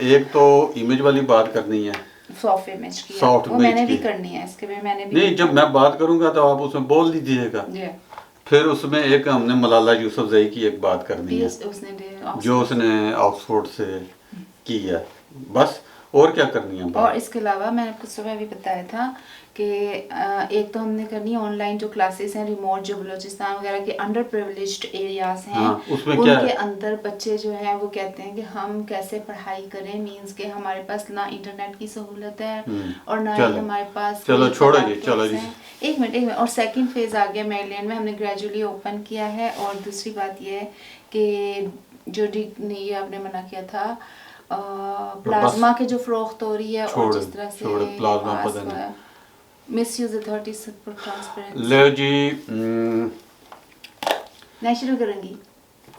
एक तो इमेज वाली बात करनी है, सॉफ्ट इमेज की सॉफ्ट वो इमेज मैंने की भी करनी है, इसके में मैंने भी नहीं, जब मैं बात करूंगा तो आप उसमें बोल दीजिएगा। फिर उसमें एक हमने मलाला यूसुफजई की एक बात करनी है जो उसने ऑक्सफोर्ड से की है, बस। और क्या करनी है बात? और इसके अलावा मैंने आपको सुबह भी बताया था कि एक तो हमने करनी है ऑनलाइन जो क्लासेस हैं रिमोट, जो बलूचिस्तान वगैरह के अंडर प्रिविलेज्ड एरियाज हैं, हाँ, उसमें उनके क्या अंदर बच्चे जो हैं वो कहते हैं कि हम कैसे पढ़ाई करें, मींस के हमारे पास ना इंटरनेट की सहूलत है और ना ही हमारे पास चलो छोड़ो जी एक मिनट। और सेकंड फेज आ गया मेरीलैंड में, हमने ग्रेजुअली ओपन किया है। और दूसरी बात ये है कि जो ये आपने मना किया था प्लाज्मा के जो फरोख्त हो रही है और जिस तरह से प्लाज्मा पता नहीं मिसयूज अथॉरिटीज फॉर ट्रांसपेरेंसी। ले जी मैं शुरू करूंगी,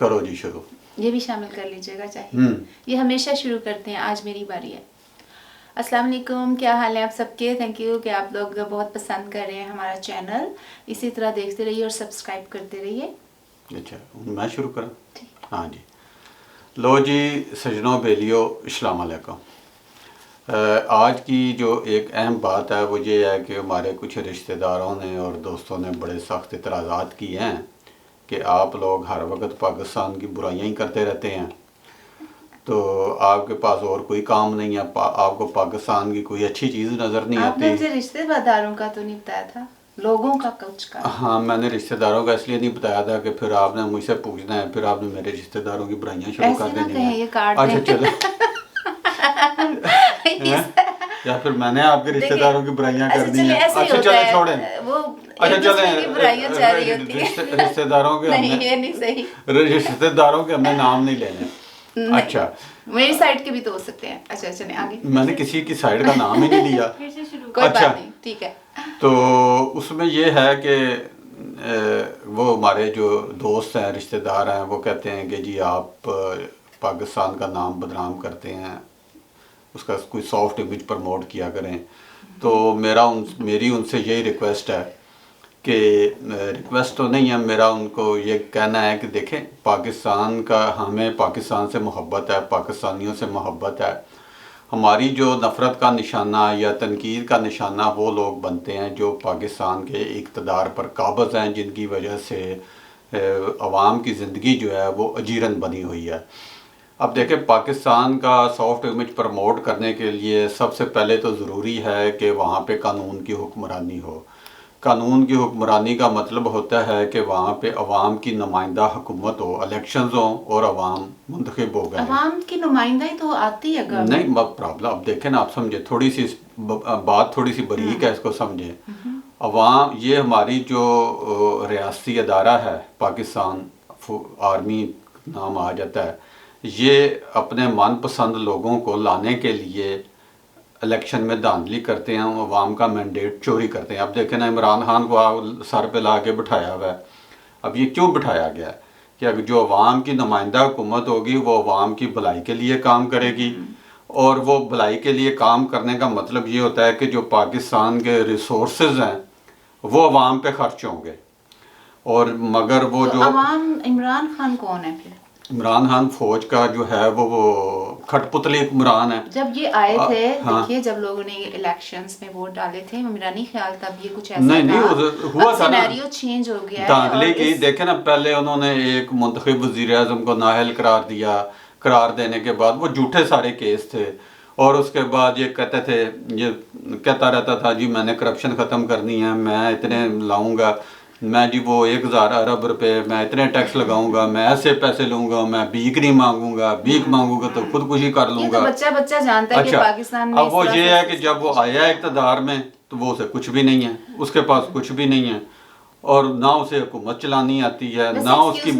करो जी शुरू। ये भी शामिल कर लीजिएगा चाहिए, ये हमेशा शुरू करते हैं, आज मेरी बारी है। अस्सलाम वालेकुम, क्या हाल है आप सबके? थैंक यू कि आप लोग बहुत पसंद कर रहे हैं हमारा चैनल। इसी तरह देखते रहिए और सब्सक्राइब करते रहिए। अच्छा, मैं शुरू करूँ? हाँ जी। लो जी सजनों बेलियो, अस्सलाम वालेकुम। आज की जो एक अहम बात है वो ये है कि हमारे कुछ रिश्तेदारों ने और दोस्तों ने बड़े सख्त इतराज़ात किए हैं कि आप लोग हर वक्त पाकिस्तान की बुराइयां ही करते रहते हैं, तो आपके पास और कोई काम नहीं है, आपको पाकिस्तान की कोई अच्छी चीज़ नज़र नहीं आती। आपने मुझे रिश्तेदारों का तो नहीं बताया था, लोगों का कुछ का? हाँ, मैंने रिश्तेदारों का इसलिए नहीं बताया था कि फिर आपने मुझसे पूछना है, फिर आपने मेरे रिश्तेदारों की बुराइयां शुरू कर देनी है। अच्छा चलो या फिर मैंने आपके रिश्तेदारों की बुराइयां कर दी हैं। अच्छा चले छोड़ें, अच्छा चले रिश्तेदारों के ये नहीं सही, रिश्तेदारों के हमने नाम नहीं लेने। अच्छा, मेरी साइड के भी तो हो सकते हैं। अच्छा चलें आगे। मैंने किसी की साइड का नाम ही नहीं लिया। कोई बात नहीं, ठीक है। तो उसमें ये है कि वो हमारे जो दोस्त हैं, रिश्तेदार हैं, वो कहते हैं कि जी आप पाकिस्तान का नाम बदनाम करते हैं, उसका कोई सॉफ्ट इमेज प्रमोट किया करें। तो मेरी उनसे यही रिक्वेस्ट है कि रिक्वेस्ट तो नहीं है, मेरा उनको ये कहना है कि देखें, पाकिस्तान का, हमें पाकिस्तान से मोहब्बत है, पाकिस्तानियों से मोहब्बत है। हमारी जो नफ़रत का निशाना या तनकीद का निशाना वो लोग बनते हैं जो पाकिस्तान के इक़्तिदार पर काबिज़ हैं, जिनकी वजह से अवाम की ज़िंदगी जो है वो अजीरन बनी हुई है। अब देखें, पाकिस्तान का सॉफ्ट इमेज प्रमोट करने के लिए सबसे पहले तो ज़रूरी है कि वहाँ पे कानून की हुक्मरानी हो। कानून की हुक्मरानी का मतलब होता है कि वहाँ पे अवाम की नुमाइंदा हुकूमत हो, इलेक्शंस हो और अवाम मुंतखब हो गए। अवाम की नुमाइंदाई तो आती है गवर्नमेंट। नहीं प्रॉब्लम, अब देखें ना, आप समझे, थोड़ी सी बात थोड़ी सी बारीक है, इसको समझे। अवाम, ये हमारी जो रियासती अदारा है, पाकिस्तान आर्मी नाम आ जाता है, ये अपने मनपसंद लोगों को लाने के लिए इलेक्शन में धांधली करते हैं, अवाम का मैंडेट चोरी करते हैं। अब देखें ना, इमरान खान को सर पे ला के बिठाया हुआ है। अब ये क्यों बिठाया गया है कि अगर जो अवाम की नुमाइंदा हुकूमत होगी वो अवाम की भलाई के लिए काम करेगी, और वो भलाई के लिए काम करने का मतलब ये होता है कि जो पाकिस्तान के रिसोर्सेज हैं वो अवाम पे खर्च होंगे। और मगर वो तो जो अवाम, इमरान खान कौन है फिर? इमरान खान फौज का जो है वो खटपुतली इमरान है। जब ये आए थे, देखिए जब लोगों ने इलेक्शंस में वोट डाले थे, मेरा नहीं ख्याल तब ये कुछ ऐसा नहीं हुआ था ना, चेंज हो गया धांधली की। देखे ना, पहले उन्होंने एक मुंतखब वज़ीर आज़म को नाअहल करार दिया, करार देने के बाद वो झूठे सारे केस थे, और उसके बाद ये कहते थे, ये कहता रहता था जी मैंने करप्शन ख़त्म करनी है, मैं इतने लाऊंगा, मैं जी वो 1000 अरब रुपए मैं इतने टैक्स लगाऊंगा, मैं ऐसे पैसे लूंगा, मैं भीख नहीं मांगूंगा, भीख मांगूंगा तो खुदकुशी कर लूंगा। तो बच्चा बच्चा जानता है कि पाकिस्तान में अब वो ये है कि जब वो आया इक़्तिदार में तो वो उसे कुछ भी नहीं है, उसके पास कुछ भी नहीं है, और ना उसे हुकूमत चलानी आती है, ना उसकी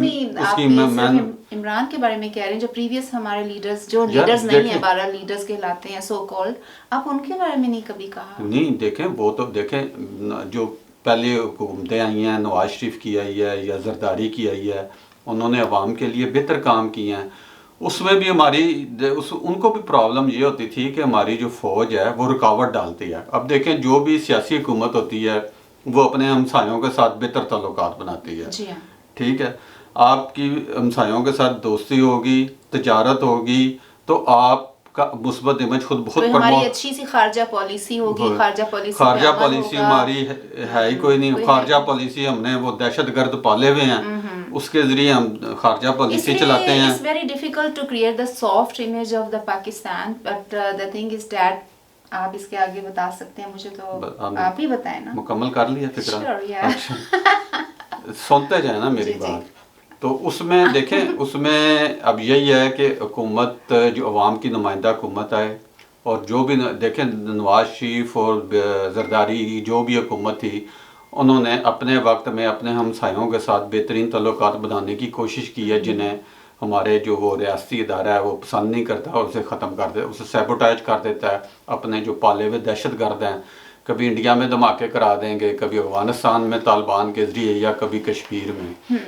इमरान के बारे में कह रहे हैं, जो प्रीवियस हमारे लीडर्स, जो लीडर्स नहीं है, 12 लीडर्स कहलाते हैं सो कॉल्ड, आप उनके बारे में नहीं कभी कहा? नहीं, देखें वो तो देखें, जो पहले हुकूमतें आई हैं, नवाज शरीफ की आई है या जरदारी की आई है, उन्होंने अवाम के लिए बेहतर काम किए हैं। उसमें भी उनको भी प्रॉब्लम ये होती थी कि हमारी जो फ़ौज है वो रुकावट डालती है। अब देखें, जो भी सियासी हुकूमत होती है वो अपने हमसायों के साथ बेहतर ताल्लुकात बनाती है, ठीक है। आपकी हमसायों के साथ दोस्ती होगी, तजारत होगी, तो आप का मुस्बत इमेज खुद बहुत तो हमारी प्रमोट। अच्छी सी खारजा पॉलिसी होगी, खारजा पॉलिसी पे खारजा अमल पॉलिसी होगा। हमारी है ही कोई नहीं। कोई खारजा है। पॉलिसी हमने वो दहशतगर्द पाले हुए हैं, उसके जरिए हम खारजा पॉलिसी चलाते हैं। It's very difficult to create the soft image of the Pakistan, but the thing is that आप इसके आगे बता सकते हैं, मुझे तो आप ही बताएं ना। मुकम्मल कर लिया फिक्रा? Sure, yeah. अच्छा सुनते जाए ना मेरी जी, बात। तो उसमें देखें, उसमें अब यही है कि हुकूमत जो अवाम की नुमाइंदा हुकूमत आए, और जो भी देखें नवाज शरीफ और जरदारी जो भी हुकूमत थी, उन्होंने अपने वक्त में अपने हमसायों के साथ बेहतरीन तल्लुकात बनाने की कोशिश की है, जिन्हें हमारे जो वो रियासती इदारा है वो पसंद नहीं करता और उसे ख़त्म कर दे, उसे सैबोटाइज कर देता है। अपने जो पाले हुए दहशतगर्द हैं, कभी इंडिया में धमाके करा देंगे, कभी अफगानिस्तान में तालिबान के ज़रिए, या कभी कश्मीर में।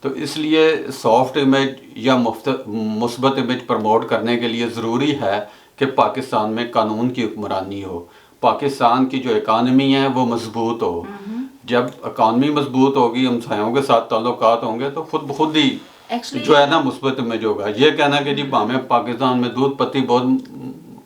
तो इसलिए सॉफ्ट इमेज या मुस्बत इमेज प्रमोट करने के लिए ज़रूरी है कि पाकिस्तान में कानून की हुक्मरानी हो, पाकिस्तान की जो इकानमी है वो मजबूत हो। जब इकानमी मजबूत होगी, हमसायों के साथ ताल्लुकात होंगे, तो खुद ब खुद ही जो है ना मुस्बत इमेज होगा। ये कहना कि जी हमें पाकिस्तान में दूध पत्ती बहुत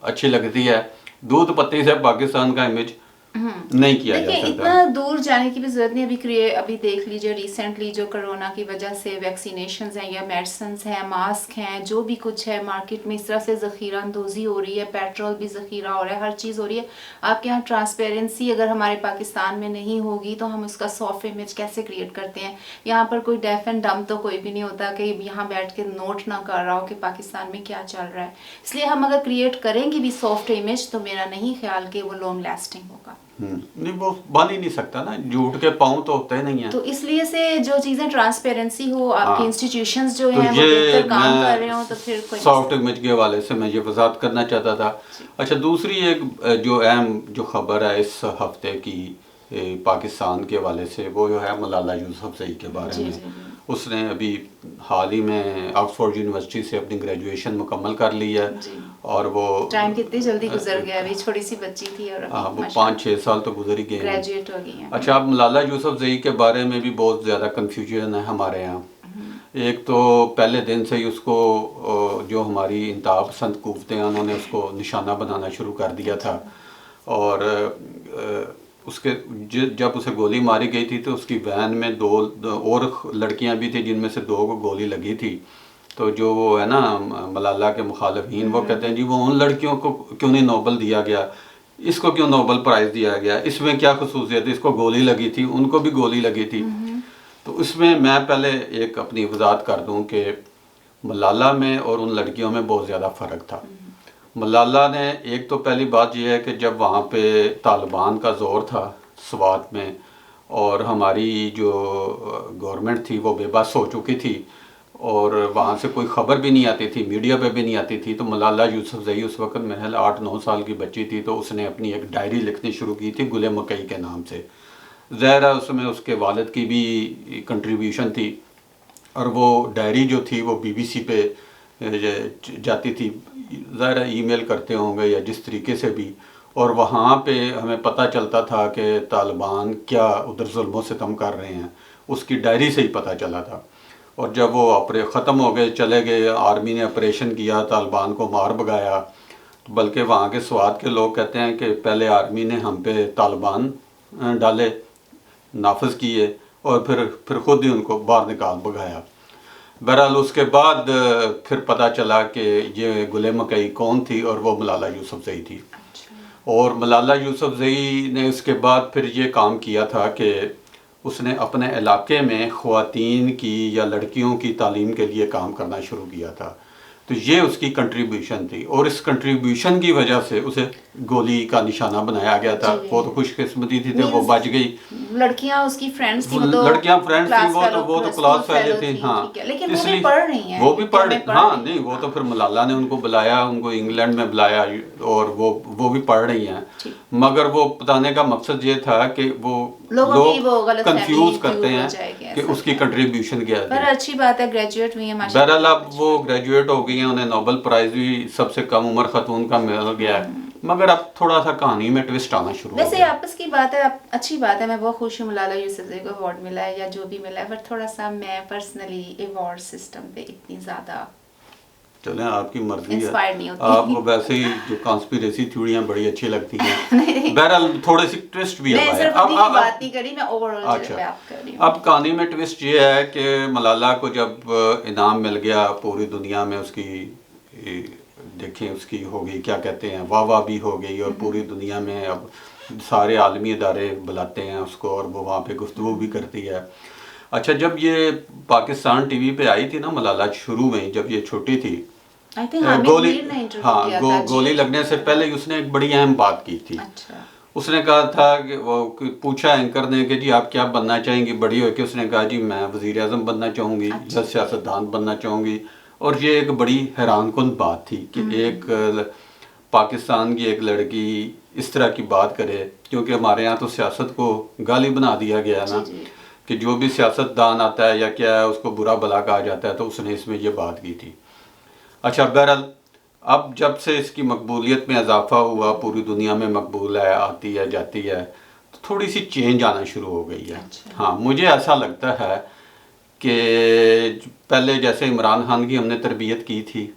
अच्छी लगती है, दूध पत्ती से पाकिस्तान का इमेज नहीं किया जा देखिए, सकता। इतना दूर जाने की भी जरूरत नहीं। अभी देख लीजिए रिसेंटली जो कोरोना की वजह से वैक्सीनेशंस हैं या मेडिसिन्स हैं, मास्क हैं, जो भी कुछ है मार्केट में इस तरह से ज़ख़ीरा अंदोज़ी हो रही है, पेट्रोल भी ज़ख़ीरा हो रहा है, हर चीज़ हो रही है। आपके यहाँ ट्रांसपेरेंसी अगर हमारे पाकिस्तान में नहीं होगी तो हम उसका सॉफ्ट इमेज कैसे क्रिएट करते हैं। यहाँ पर कोई डेफ एंड डम तो कोई भी नहीं होता कि यहाँ बैठ के नोट ना कर रहा हो कि पाकिस्तान में क्या चल रहा है। इसलिए हम अगर क्रिएट करेंगे भी सॉफ्ट इमेज, तो मेरा नहीं ख्याल कि वो लॉन्ग लास्टिंग होगा। नहीं, वो बन ही नहीं सकता ना, झूठ के पाँव तो होते ही नहीं है। तो इसलिए से जो चीजें ट्रांसपेरेंसी हो, आपके इंस्टीट्यूशंस जो तो हैं वो बेहतर काम कर रहे हो, तो फिर कोई सॉफ्ट इमेज के हवाले से मैं ये वजाहत करना चाहता था। अच्छा, दूसरी एक जो अहम जो खबर है इस हफ्ते की पाकिस्तान के हवाले से, वो जो है मलाला यूसुफजई के बारे में। उसने अभी हाल ही में ऑक्सफोर्ड यूनिवर्सिटी से अपनी ग्रेजुएशन मुकम्मल कर ली है, और वो टाइम कितनी जल्दी गुजर गया। अभी छोटी सी बच्ची थी और वो 5-6 साल तो गुजर ही गए, ग्रेजुएट हो गई है। अच्छा, अब मलाला यूसुफजई के बारे में भी बहुत ज़्यादा कन्फ्यूजन है हमारे यहाँ। एक तो पहले दिन से ही उसको जो हमारी इंतहा पसंद कुव्वतें हैं, उन्होंने उसको निशाना बनाना शुरू कर दिया था, और उसके जब उसे गोली मारी गई थी तो उसकी वैन में 2 और लड़कियां भी थी, जिनमें से 2 को गोली लगी थी। तो जो वो है ना मलाला के मुखालिफिन, वो कहते हैं जी वो उन लड़कियों को क्यों नहीं नोबल दिया गया, इसको क्यों नोबल प्राइज़ दिया गया, इसमें क्या खसूसियत है, इसको गोली लगी थी, उनको भी गोली लगी थी। तो इसमें मैं पहले एक अपनी वजाहत कर दूं कि मलाला में और उन लड़कियों में बहुत ज़्यादा फ़र्क था। मलाला ने एक तो पहली बात यह है कि जब वहाँ पे तालिबान का ज़ोर था स्वात में, और हमारी जो गवर्नमेंट थी वो बेबस हो चुकी थी, और वहाँ से कोई ख़बर भी नहीं आती थी, मीडिया पे भी नहीं आती थी, तो मलाला यूसुफजई उस वक़्त महल 8-9 साल की बच्ची थी, तो उसने अपनी एक डायरी लिखनी शुरू की थी गुल मकई के नाम से। ज़ाहिर है उसमें उसके वालिद की भी कंट्रीब्यूशन थी, और वो डायरी जो थी वो BBC पे जाती थी, ज़ाहिर है ईमेल करते होंगे या जिस तरीके से भी, और वहाँ पे हमें पता चलता था कि तालिबान क्या उधर जुल्म सितम कर रहे हैं, उसकी डायरी से ही पता चला था। और जब वो ख़त्म हो गए, चले गए, आर्मी ने ऑपरेशन किया, तालिबान को मार भगाया, बल्कि वहाँ के स्वात के लोग कहते हैं कि पहले आर्मी ने हम पे तालिबान डाले, नाफिज किए, और फिर ख़ुद ही उनको बाहर निकाल भगाया। बहरहाल उसके बाद फिर पता चला कि ये गुल मकई कौन थी, और वो मलाला यूसुफजई थी। और मलाला यूसुफजई ने उसके बाद फिर ये काम किया था कि उसने अपने इलाके में ख़वातीन की या लड़कियों की तालीम के लिए काम करना शुरू किया था। तो ये उसकी कंट्रीब्यूशन थी, और इस कंट्रीब्यूशन की वजह से उसे गोली का निशाना बनाया गया था। वो तो खुशकिस्मती थी, वो बच गई। लड़कियां उसकी फ्रेंड्स थी, लड़कियां फ्रेंड्स थी, वो तो क्लास फेलो थी। हाँ, लेकिन वो भी पढ़ रही हैं, वो भी पढ़, हाँ नहीं, वो तो फिर मलाला ने उनको बुलाया, उनको इंग्लैंड में बुलाया, और वो भी पढ़ रही हैं। मगर वो बताने का मकसद ये था कि वो लोग कंफ्यूज करते हैं कि उसकी कंट्रीब्यूशन क्या है। पर अच्छी बात है, ग्रेजुएट हुई है माशाल्लाह। बहरहाल अब वो ग्रेजुएट हो गई हैं, उन्हें नोबेल प्राइज़ भी सबसे कम उम्र खतून का मिल गया है, मगर अब थोड़ा सा कहानी में ट्विस्ट आना शुरू हो गया। वैसे आपस की बात है, अच्छी बात है, मैं बहुत खुश हूँ मलाला यूसुफजई को अवार्ड मिला है या जो भी मिला है, पर थोड़ा सा मैं पर्सनली अवार्ड सिस्टम पे इतनी ज़्यादा चलें आपकी मर्जी है। इंस्पायर्ड नहीं होती। आपको वैसे ही जो कॉन्स्पिरेसी थ्योरियां बड़ी अच्छी लगती हैं। बहरहाल थोड़े सी ट्विस्ट भी मैं है। सिर्फ उन्हीं की बात नहीं करी, मैं ओवरऑल अच्छा, बात कर रही हूँ। अब कहानी में ट्विस्ट ये है कि मलाला को जब इनाम मिल गया, पूरी दुनिया में उसकी देखें उसकी हो गई, क्या कहते हैं, वाह भी हो गई, और पूरी दुनिया में अब सारे आलमी इदारे बुलाते हैं उसको और वो वहाँ पे गुफ्तगू भी करती है। अच्छा, जब ये पाकिस्तान टीवी पे आई थी ना मलाला, शुरू में जब ये छोटी थी, गोली गोली लगने से पहले ही उसने एक बड़ी अहम बात की थी। अच्छा। उसने कहा था कि वो पूछा एंकर ने कि जी आप क्या बनना चाहेंगी बड़ी होकर, उसने कहा जी मैं वज़ीर आज़म बनना चाहूँगी। अच्छा। या सियासतदान बनना चाहूँगी। और ये एक बड़ी हैरानकुन बात थी कि एक पाकिस्तान की एक लड़की इस तरह की बात करे, क्योंकि हमारे यहाँ तो सियासत को गाली बना दिया गया ना, कि जो भी सियासतदान आता है या क्या है उसको बुरा भला कहा जाता है, तो उसने इसमें ये बात की थी। अच्छा, बहरहाल अब जब से इसकी मकबूलियत में इजाफा हुआ, पूरी दुनिया में मकबूल है, आती है जाती है, तो थोड़ी सी चेंज आना शुरू हो गई है। अच्छा। हाँ, मुझे ऐसा लगता है कि पहले जैसे इमरान खान की हमने तरबियत की थी,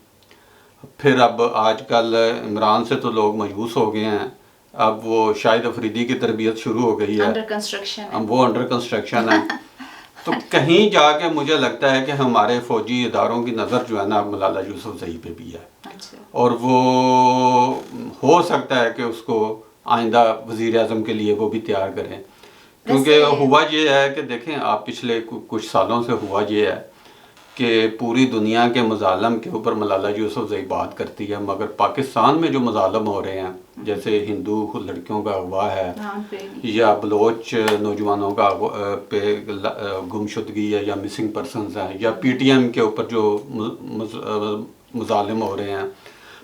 फिर अब आजकल इमरान से तो लोग मायूस हो गए हैं, अब वो शाहिद अफरीदी की तरबियत शुरू हो गई है, अंडर कंस्ट्रक्शन है। वो अंडर कंस्ट्रक्शन है। तो कहीं जाके मुझे लगता है कि हमारे फौजी इदारों की नज़र जो है ना मलाला यूसुफजई पे भी है। अच्छा। और वो हो सकता है कि उसको आइंदा वज़ीर आज़म के लिए वो भी तैयार करें, क्योंकि हुआ ये है कि देखें आप पिछले कुछ सालों से हुआ ये है कि पूरी दुनिया के मज़ालम के ऊपर मलाला यूसुफजई बात करती है, मगर पाकिस्तान में जो मज़ालम हो रहे हैं, जैसे हिंदू लड़कियों का अगवा है या बलोच नौजवानों का पे गुमशुदगी है या मिसिंग पर्सनस हैं, या पीटीएम के ऊपर जो मुजालिम हो रहे हैं,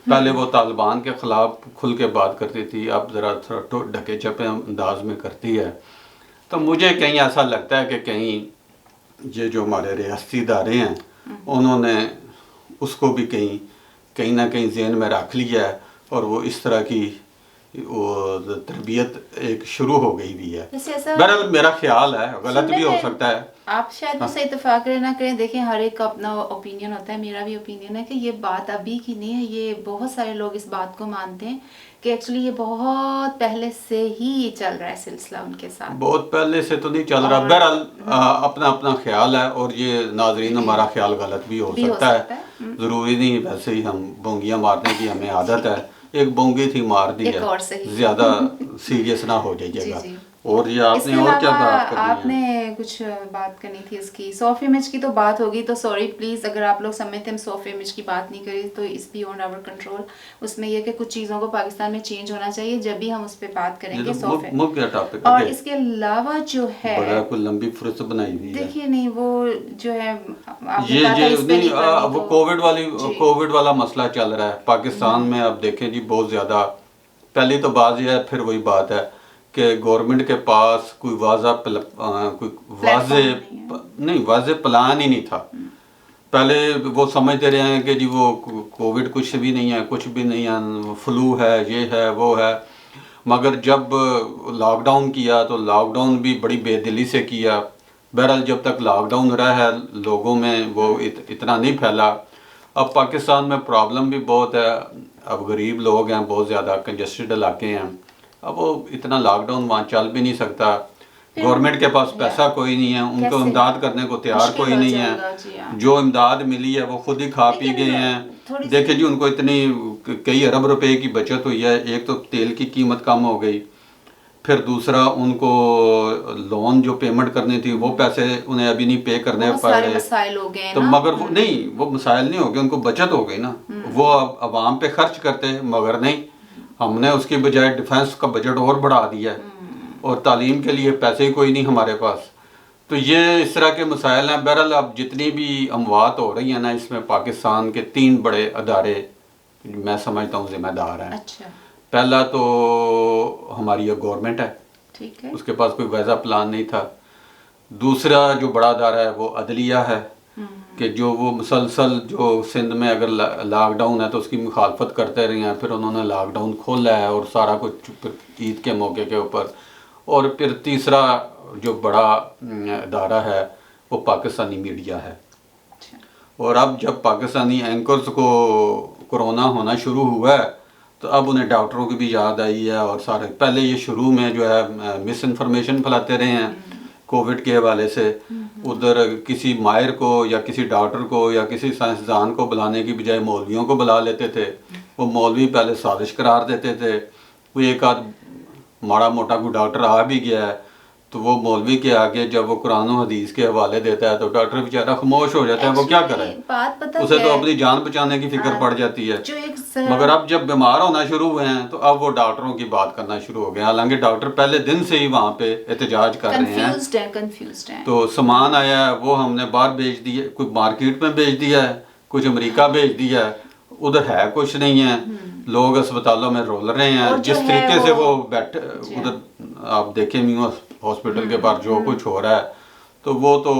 पहले वो तालिबान के ख़िलाफ़ खुल के बात करती थी, अब ज़रा थोड़ा ढके छपे अंदाज में करती है। तो मुझे कहीं ऐसा लगता है कि कहीं ये जो हमारे रियासती इदारे हैं उन्होंने उसको भी कहीं ना कहीं ज़हन में रख लिया है, और वो इस तरह की वो तरबियत एक शुरू हो गई भी है। बहरहाल मेरा ख्याल है, गलत भी हो सकता है, आप शायद मुझसे इत्तेफाक करें ना करें, देखें हर एक का अपना ओपिनियन होता है। मेरा भी ओपिनियन है कि ये बात अभी की नहीं है, ये बहुत सारे लोग इस बात को मानते हैं कि एक्चुअली ये बहुत पहले से ही चल रहा है सिलसिला उनके साथ। बहुत पहले से तो नहीं चल रहा, बहरहाल अपना अपना ख्याल है, और ये नाजरीन हमारा ख्याल गलत भी हो सकता है। ज़रूरी नहीं, वैसे ही हम बोंगियाँ मारने की हमें आदत है, एक बोंगी थी मार दी है, ज़्यादा सीरियस ना हो जाइएगा। और ये आपने और क्या बात करनी है? आपने कुछ बात करनी थी इसकी सॉफ्ट इमेज की, तो बात होगी तो सॉरी प्लीज़ अगर आप लोग समझते हम सॉफ्ट इमेज की बात नहीं करें, तो इस बियॉन्ड आवर कंट्रोल। उसमें यह कि कुछ चीज़ों को पाकिस्तान में चेंज होना चाहिए, जब भी हम उस पर बात करेंगे सॉफ्ट। और इसके अलावा जो है बड़ा कोई लंबी फुर्सत बनाई हुई है, देखिए नहीं वो जो है ये वो कोविड वाला मसला चल रहा है पाकिस्तान में। अब देखें जी, बहुत ज़्यादा पहली तो बात यह है, फिर वही बात है कि गवर्नमेंट के पास कोई वाज़े प्लान ही नहीं था। पहले वो समझते रहे हैं कि जी वो कोविड कुछ भी नहीं है, कुछ भी नहीं है, फ्लू है, ये है वो है, मगर जब लॉकडाउन किया तो लॉकडाउन भी बड़ी बेदिली से किया। बहरहाल जब तक लॉकडाउन रहा है लोगों में वो इतना नहीं फैला। अब पाकिस्तान में प्रॉब्लम भी बहुत है, अब गरीब लोग हैं, बहुत ज़्यादा कंजस्टेड इलाके हैं, अब वो इतना लॉकडाउन वहाँ चल भी नहीं सकता, गवर्नमेंट के पास पैसा कोई नहीं है, उनको इमदाद करने को तैयार कोई नहीं है, जो इमदाद मिली है वो खुद ही खा पी गए हैं। देखिए जी, उनको इतनी कई अरब रुपए की बचत हुई है, एक तो तेल की कीमत कम हो गई, फिर दूसरा उनको लोन जो पेमेंट करनी थी वो पैसे उन्हें अभी नहीं पे करने पड़ रहे, तो मगर वो नहीं, वो मसाइल नहीं हो गए, उनको बचत हो गई ना, वो अवाम पे खर्च करते, मगर नहीं, हमने उसकी बजाय डिफेंस का बजट और बढ़ा दिया है, और तालीम के लिए पैसे ही कोई नहीं हमारे पास। तो ये इस तरह के मसाइल हैं। बहरहाल अब जितनी भी अमवात हो रही हैं ना, इसमें पाकिस्तान के 3 बड़े अदारे मैं समझता हूँ जिम्मेदार हैं। अच्छा। पहला तो हमारी ये गवर्नमेंट है, ठीक है, उसके पास कोई वैसा प्लान नहीं था। दूसरा जो बड़ा अदारा है वो अदलिया है, कि जो वो मुसलसल जो सिंध में अगर लॉकडाउन है तो उसकी मुखालफत करते रहे हैं, फिर उन्होंने लॉकडाउन खोला है और सारा कुछ ईद के मौके के ऊपर। और फिर तीसरा जो बड़ा अदारा है वो पाकिस्तानी मीडिया है, और अब जब पाकिस्तानी एंकर्स को कोरोना होना शुरू हुआ है तो अब उन्हें डॉक्टरों की भी याद आई है। और सारे पहले ये शुरू में जो है मिस इन्फॉर्मेशन फैलाते रहे हैं कोविड के हवाले से। उधर किसी माहिर को या किसी डॉक्टर को या किसी साइंसदान को बुलाने की बजाय मौलवियों को बुला लेते थे। वो मौलवी पहले साजिश करार देते थे। कोई एक आध माड़ा मोटा कोई डॉक्टर आ भी गया है तो वो मौलवी के आगे जब वो कुरान और हदीस के हवाले देता है तो डॉक्टर बेचारा खामोश हो जाता है। वो क्या करे, उसे तो अपनी जान बचाने की फिक्र पड़ जाती है। मगर अब जब बीमार होना शुरू हुए हैं तो अब वो डॉक्टरों की बात करना शुरू हो गए। हालांकि डॉक्टर पहले दिन से ही वहाँ पे एहतजाज कर रहे हैं। तो सामान आया है वो हमने बाहर भेज दिया, कुछ मार्केट में भेज दिया है, कुछ अमेरिका भेज दिया है, उधर है कुछ नहीं है। लोग अस्पतालों में रोल रहे हैं। जिस तरीके से वो बैठे उधर आप देखें हॉस्पिटल के बाहर जो कुछ हो रहा है तो वो तो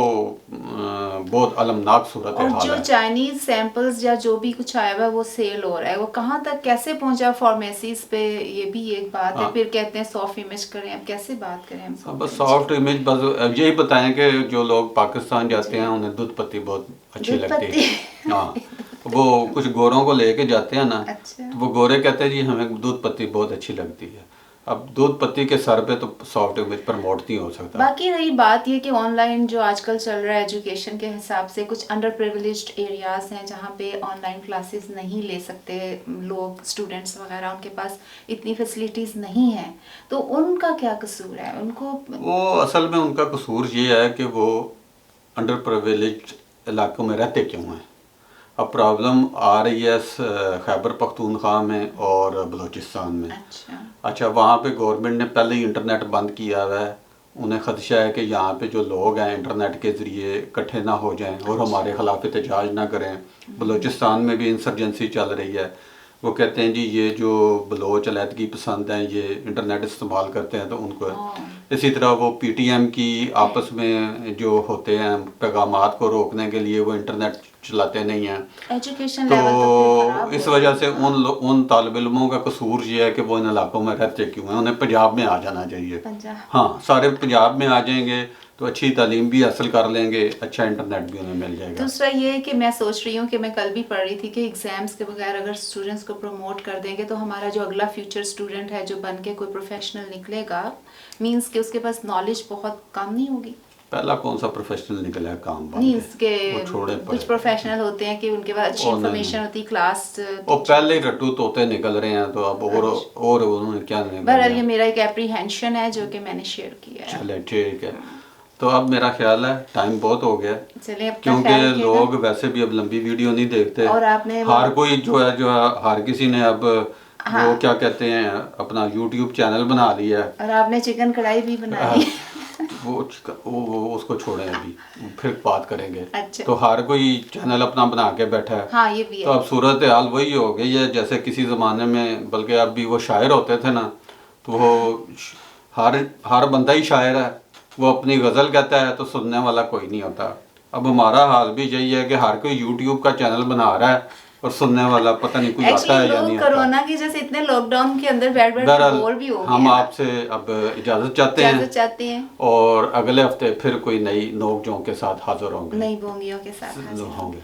बहुत अलमनाक सूरत है। और जो चाइनीज सैंपल्स या जो भी कुछ आया हुआ है वो सेल हो रहा है, वो कहाँ तक कैसे पहुंचा फार्मेसीज पे, ये भी एक बात है। फिर कहते हैं सॉफ्ट इमेज करें, अब कैसे बात करें हम? बस सॉफ्ट इमेज, बस यही बताएं कि जो लोग पाकिस्तान जाते हैं उन्हें दूध पत्ती बहुत अच्छी लगती है। हाँ, वो कुछ गोरों को लेके जाते हैं ना, तो वो गोरे कहते हैं जी हमें दूध पत्ती बहुत अच्छी लगती है। अब दूध पत्ती के सर पे तो सॉफ्ट इमेज प्रमोट नहीं हो सकता। बाकी रही बात ये कि ऑनलाइन जो आजकल चल रहा है एजुकेशन के हिसाब से कुछ अंडर प्रिविलेज्ड एरियाज हैं जहाँ पे ऑनलाइन क्लासेस नहीं ले सकते लोग, स्टूडेंट्स वगैरह, उनके पास इतनी फैसिलिटीज नहीं है, तो उनका क्या कसूर है? उनको वो असल में उनका कसूर ये है कि वो अंडर प्रिविलेज्ड इलाकों में रहते क्यों हैं। अब प्रॉब्लम आ रही है खैबर पख्तूनख्वा में और बलूचिस्तान में। अच्छा, वहाँ पे गवर्नमेंट ने पहले ही इंटरनेट बंद किया हुआ है। उन्हें खदशा है कि यहाँ पे जो लोग हैं इंटरनेट के ज़रिए इकट्ठे ना हो जाएं और हमारे ख़िलाफ़ एहतजाज ना करें। बलूचिस्तान में भी इंसर्जेंसी चल रही है। वो कहते हैं जी ये जो बलोच अलहदगी पसंद हैं ये इंटरनेट इस्तेमाल करते हैं तो उनको। इसी तरह वो PTM की आपस में जो होते हैं पैगामात को रोकने के लिए वो इंटरनेट चलाते नहीं हैं। एजुकेशन तो लेवल इस वजह से उन तालिब इल्मों का कसूर ये है कि वो इन इलाकों में रहते क्यों हैं। उन्हें पंजाब में आ जाना चाहिए। हाँ, सारे पंजाब में आ जाएंगे तो अच्छी तालीम भी हासिल कर लेंगे, अच्छा इंटरनेट भी उन्हें मिल जाएगा। दूसरा ये है कि मैं सोच रही हूँ कि मैं कल भी पढ़ रही थी कि एग्जाम्स के बगैर अगर स्टूडेंट्स को प्रमोट कर देंगे तो हमारा जो अगला फ्यूचर स्टूडेंट है जो बन के कोई प्रोफेशनल निकलेगा, मींस कि उसके पास नॉलेज बहुत कम नहीं होगी। पहला कौन सा प्रोफेशनल निकला है काम मींस के कुछ प्रोफेशनल होते हैं कि उनके पास अच्छी इंफॉर्मेशन होती, क्लास वो पहले ही रट्टू तोते निकल रहे हैं तो अब और उन्होंने क्या नहीं। बहरहाल ये मेरा एक एप्रीहेंशन है जो कि मैंने शेयर किया है। चले ठीक है, तो अब मेरा ख्याल है टाइम बहुत हो गया, क्योंकि लोग वैसे भी अब लंबी वीडियो नहीं देखते और आपने हर कोई जो है हर किसी ने अब वो क्या कहते हैं अपना YouTube चैनल बना लिया है। और आपने चिकन कढ़ाई भी बना ली। वो उसको छोड़े अभी, फिर बात करेंगे। अच्छा। तो हर कोई चैनल अपना बना के बैठा है। हाँ, ये भी है। तो अब सूरत हाल वही हो गई है जैसे किसी ज़माने में, बल्कि अब भी वो शायर होते थे ना, तो वो हर बंदा ही शायर है। वो अपनी गज़ल कहता है तो सुनने वाला कोई नहीं होता। अब हमारा हाल भी यही है कि हर कोई YouTube का चैनल बना रहा है और सुनने वाला पता नहीं कोई आता है या नहीं आता। कोरोना की जैसे इतने लॉकडाउन के अंदर बैठ बोर भी हो गए। हम आपसे अब इजाजत चाहते हैं और अगले हफ्ते फिर कोई नई नोक झोंक के साथ हाजिर होंगे, नई बोंगियों के साथ होंगे।